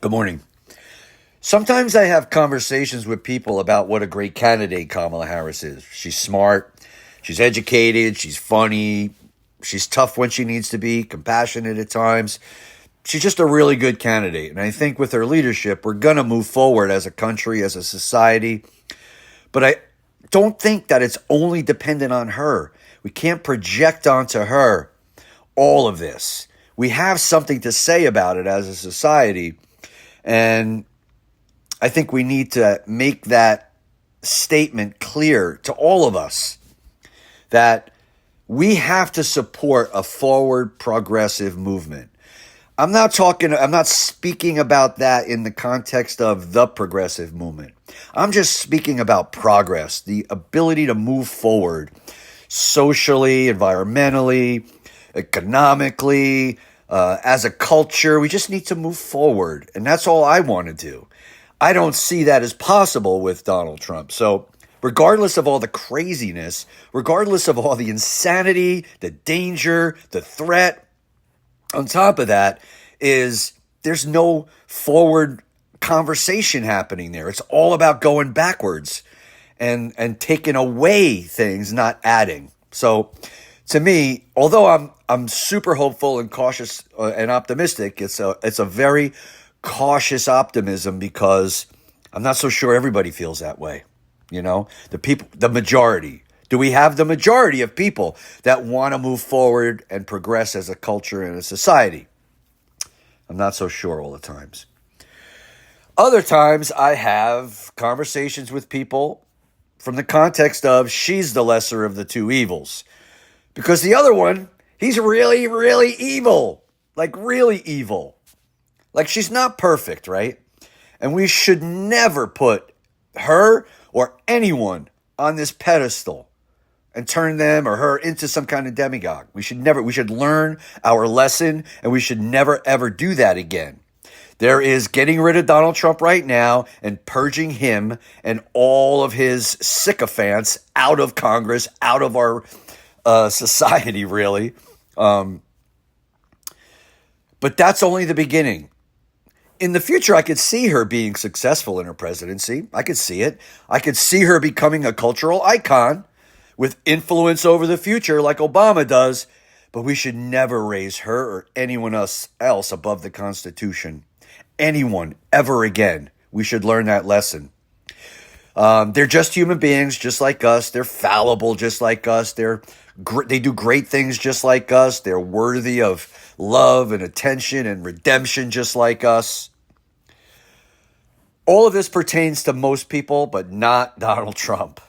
Good morning. Sometimes I have conversations with people about what a great candidate Kamala Harris is. She's smart, she's educated, she's funny, she's tough when she needs to be, compassionate at times. She's just a really good candidate. And I think with her leadership, we're going to move forward as a country, as a society. But I don't think that it's only dependent on her. We can't project onto her all of this. We have something to say about it as a society. And I think we need to make that statement clear to all of us that we have to support a forward progressive movement. I'm not speaking about that in the context of the progressive movement. I'm just speaking about progress, the ability to move forward socially, environmentally, economically, as a culture. We just need to move forward. And that's all I want to do. I don't see that as possible with Donald Trump. So regardless of all the craziness, regardless of all the insanity, the danger, the threat, on top of that there's no forward conversation happening there. It's all about going backwards and taking away things, not adding. So to me, although I'm super hopeful and cautious and optimistic, it's a very cautious optimism because I'm not so sure everybody feels that way. You know, the majority. Do we have the majority of people that want to move forward and progress as a culture and a society? I'm not so sure all the times. Other times I have conversations with people from the context of she's the lesser of the two evils. Because the other one, he's really, really evil. Like really evil. Like she's not perfect, right? And we should never put her or anyone on this pedestal and turn them or her into some kind of demagogue. We should learn our lesson, and we should never ever do that again. There is getting rid of Donald Trump right now and purging him and all of his sycophants out of Congress, out of our society, really. But that's only the beginning. In the future, I could see her being successful in her presidency. I could see it. I could see her becoming a cultural icon with influence over the future like Obama does, but we should never raise her or anyone else above the Constitution. Anyone, ever again. We should learn that lesson. They're just human beings, just like us. They're fallible, just like us. They do great things, just like us. They're worthy of love and attention and redemption, just like us. All of this pertains to most people, but not Donald Trump.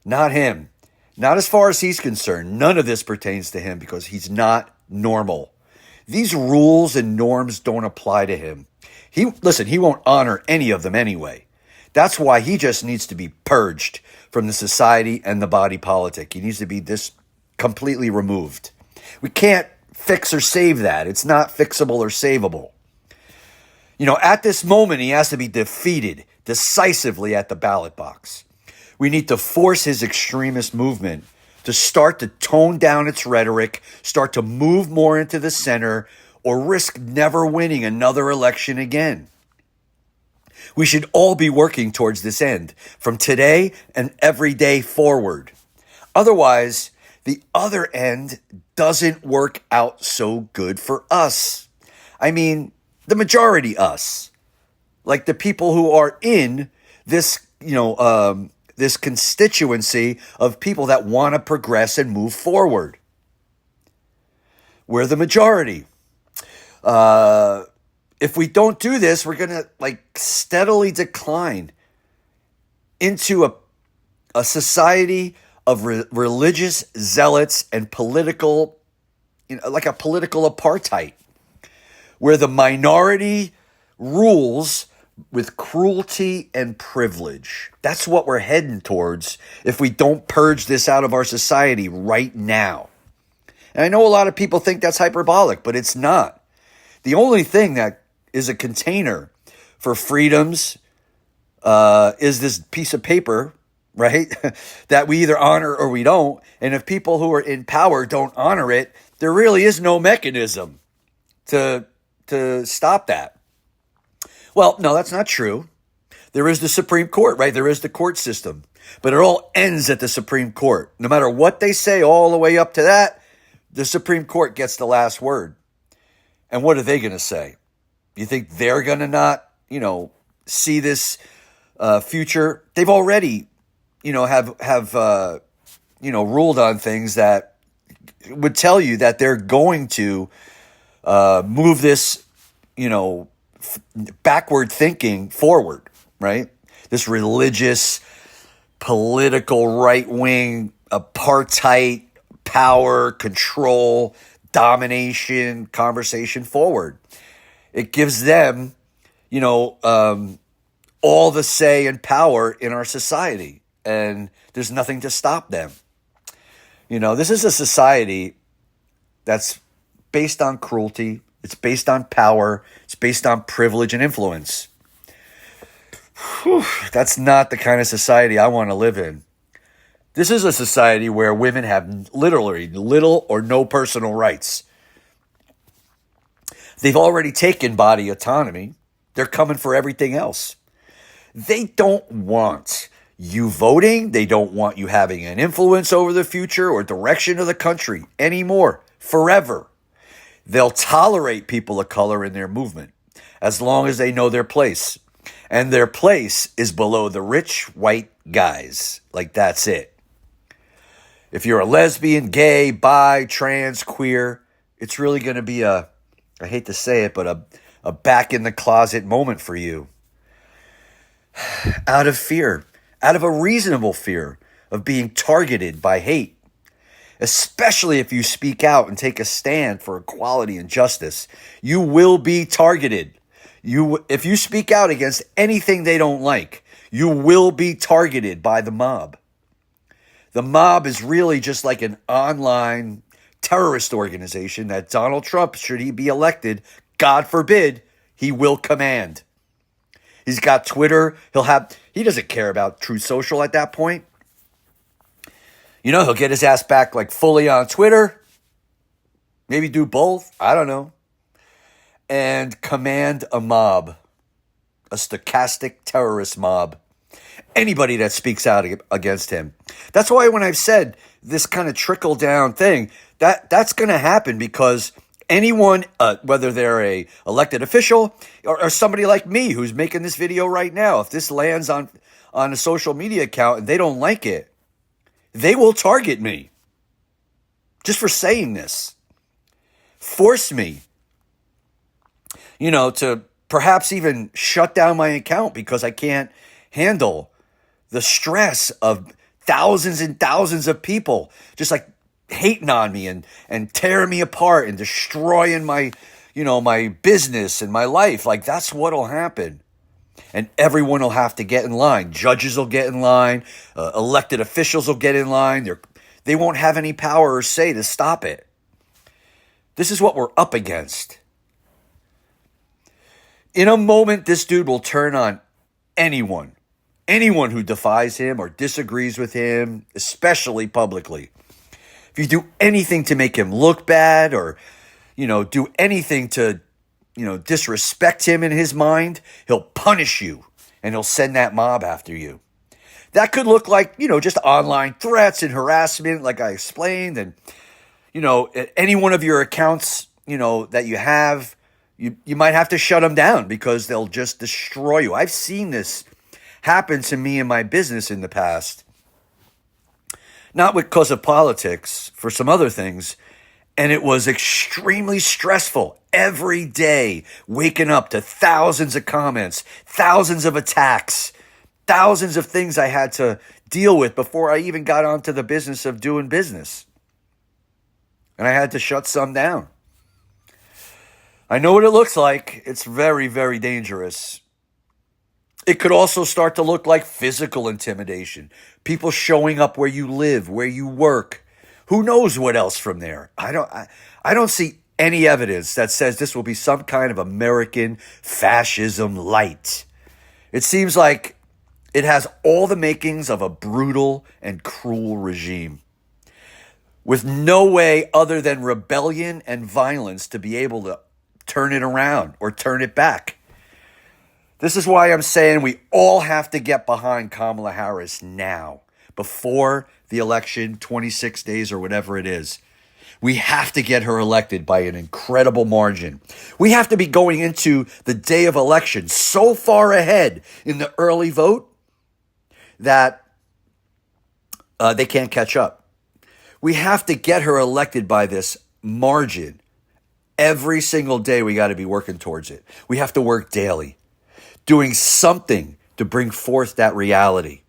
Not him. Not as far as he's concerned. None of this pertains to him because he's not normal. These rules and norms don't apply to him. He won't honor any of them anyway. That's why he just needs to be purged from the society and the body politic. He needs to be completely removed. We can't fix or save that. It's not fixable or savable. You know, at this moment, he has to be defeated decisively at the ballot box. We need to force his extremist movement to start to tone down its rhetoric, start to move more into the center, or risk never winning another election again. We should all be working towards this end from today and every day forward. Otherwise, the other end doesn't work out so good for us. I mean, the majority us. Like the people who are in this, this constituency of people that want to progress and move forward. We're the majority. If we don't do this, we're going to steadily decline into a society of religious zealots and political, like a political apartheid, where the minority rules with cruelty and privilege. That's what we're heading towards if we don't purge this out of our society right now. And I know a lot of people think that's hyperbolic, but it's not. The only thing that is a container for freedoms is this piece of paper, right? that we either honor or we don't. And if people who are in power don't honor it, there really is no mechanism to stop that. Well, no, that's not true. There is the Supreme Court, right? There is the court system. But it all ends at the Supreme Court. No matter what they say all the way up to that, the Supreme Court gets the last word. And what are they going to say? You think they're going to not, see this future? They've already, have ruled on things that would tell you that they're going to move this, backward thinking forward, right? This religious, political, right-wing, apartheid, power, control, domination, conversation forward. It gives them, all the say and power in our society, and there's nothing to stop them. This is a society that's based on cruelty. It's based on power. It's based on privilege and influence. Whew, that's not the kind of society I want to live in. This is a society where women have literally little or no personal rights. They've already taken body autonomy. They're coming for everything else. They don't want you voting. They don't want you having an influence over the future or direction of the country anymore, forever. They'll tolerate people of color in their movement as long as they know their place. And their place is below the rich white guys. Like, that's it. If you're a lesbian, gay, bi, trans, queer, it's really going to be I hate to say it, but a back in the closet moment for you. Out of fear, out of a reasonable fear of being targeted by hate. Especially if you speak out and take a stand for equality and justice, you will be targeted. If you speak out against anything they don't like, you will be targeted by the mob. The mob is really just like an online terrorist organization that Donald Trump, should he be elected, God forbid, he will command. He's got Twitter. He doesn't care about Truth Social at that point. He'll get his ass back like fully on Twitter. Maybe do both. I don't know. And command a mob. A stochastic terrorist mob. Anybody that speaks out against him. That's why when I've said this kind of trickle down thing, that's going to happen because anyone, whether they're a elected official or somebody like me who's making this video right now, if this lands on a social media account and they don't like it, they will target me just for saying this. Force me, to perhaps even shut down my account because I can't handle the stress of thousands and thousands of people just like hating on me and tearing me apart and destroying my business and my life. Like, that's what'll happen. And everyone will have to get in line. Judges will get in line. Elected officials will get in line. They won't have any power or say to stop it. This is what we're up against. In a moment, this dude will turn on anyone who defies him or disagrees with him, especially publicly. If you do anything to make him look bad or, do anything to, disrespect him in his mind, he'll punish you and he'll send that mob after you. That could look like, just online threats and harassment, like I explained. And, any one of your accounts, that you have, you might have to shut them down because they'll just destroy you. I've seen this happen to me in my business in the past. Not because of politics, for some other things. And it was extremely stressful every day, waking up to thousands of comments, thousands of attacks, thousands of things I had to deal with before I even got onto the business of doing business. And I had to shut some down. I know what it looks like. It's very, very dangerous. It could also start to look like physical intimidation. People showing up where you live, where you work. Who knows what else from there? I don't see any evidence that says this will be some kind of American fascism light. It seems like it has all the makings of a brutal and cruel regime, with no way other than rebellion and violence to be able to turn it around or turn it back. This is why I'm saying we all have to get behind Kamala Harris now, before the election, 26 days or whatever it is. We have to get her elected by an incredible margin. We have to be going into the day of election so far ahead in the early vote that they can't catch up. We have to get her elected by this margin. Every single day we got to be working towards it. We have to work daily, doing something to bring forth that reality.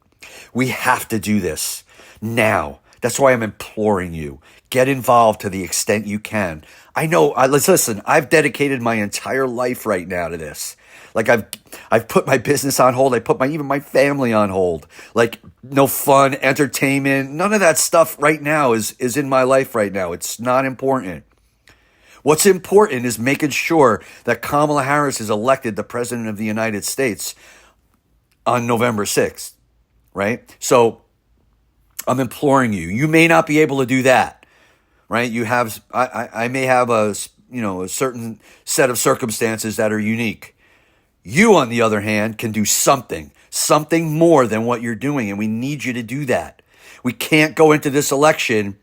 We have to do this now. That's why I'm imploring you. Get involved to the extent you can. I know, listen, I've dedicated my entire life right now to this. Like I've put my business on hold. I put even my family on hold. Like no fun, entertainment, none of that stuff right now is in my life right now. It's not important. What's important is making sure that Kamala Harris is elected the President of the United States on November 6th, right? So I'm imploring you. You may not be able to do that, right? I may have a certain set of circumstances that are unique. You, on the other hand, can do something more than what you're doing, and we need you to do that. We can't go into this election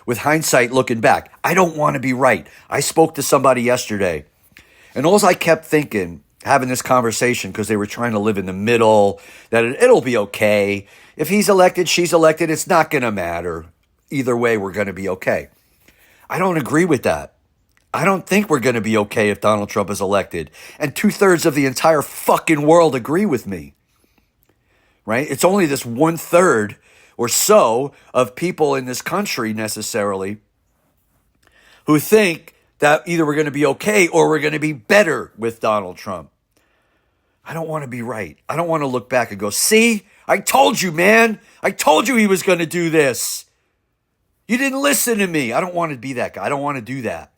with hindsight looking back. I don't want to be right. I spoke to somebody yesterday, and all I kept thinking, having this conversation, because they were trying to live in the middle, that it'll be okay. If he's elected, she's elected, it's not going to matter. Either way, we're going to be okay. I don't agree with that. I don't think we're going to be okay if Donald Trump is elected. And 2/3 of the entire fucking world agree with me. Right? It's only this 1/3 or so of people in this country necessarily who think that either we're going to be okay or we're going to be better with Donald Trump. I don't want to be right. I don't want to look back and go, see, I told you, man. I told you he was going to do this. You didn't listen to me. I don't want to be that guy. I don't want to do that.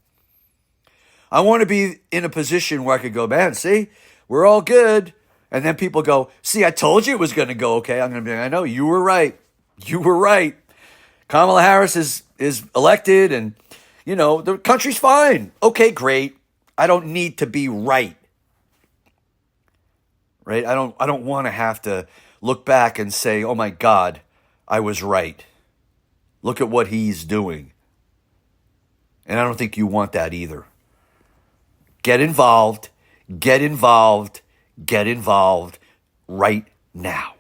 I want to be in a position where I could go, man, see, we're all good. And then people go, see, I told you it was going to go okay. I'm going to be like, I know, you were right. You were right. Kamala Harris is elected and, the country's fine. Okay, great. I don't need to be right. Right? I don't want to have to look back and say, oh my God, I was right. Look at what he's doing. And I don't think you want that either. Get involved right now.